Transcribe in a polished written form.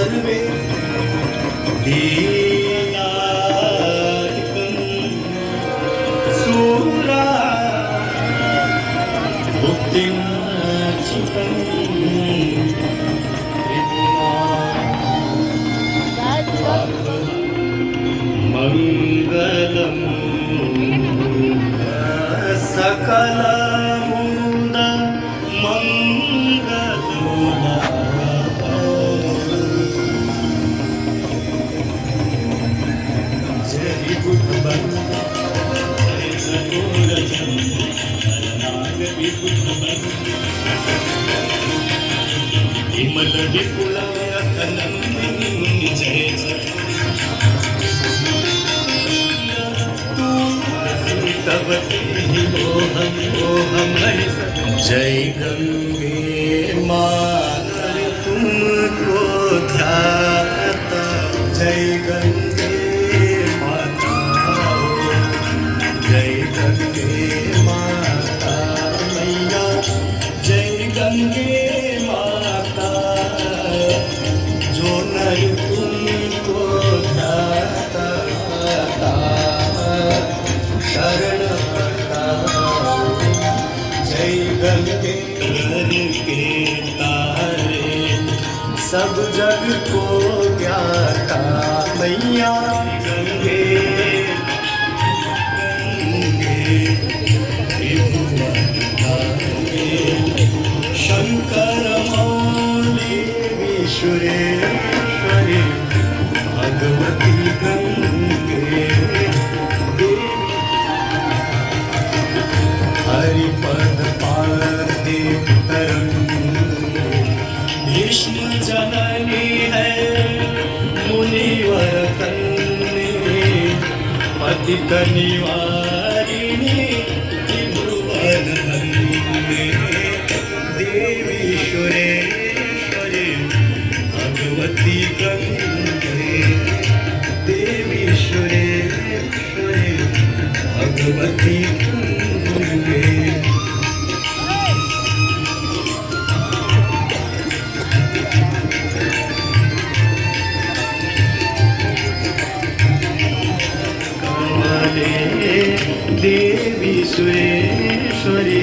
सर्वे दीनार्कं सूरा भुक्तिं चितं मंगलम् सकलमुद मंगलोला जय बुद्धबल जय सतोरजन नाग विबुद्धबल हिमल विपुल रतनंदिनी जय तब ओहम जय गंगे माता तुमको ध्याता जय गंगे माता जय गंगे माता मैया जय गंगे माता जो नर तुमको ध्याता शरण जय गंगे के तारे सब जग को ज्ञाता मैया गंगे गंगे शंकर मौली विश्वेश्वरी भगवती गंगे हरिपद पादे भीष्म जननी है मुनिवर कन्या पतित निवारिणी त्रिभुवन देवी सुरेश्वरी भगवती गंगे देवी सुरेश्वरी भगवती देवी सुरेश्वरी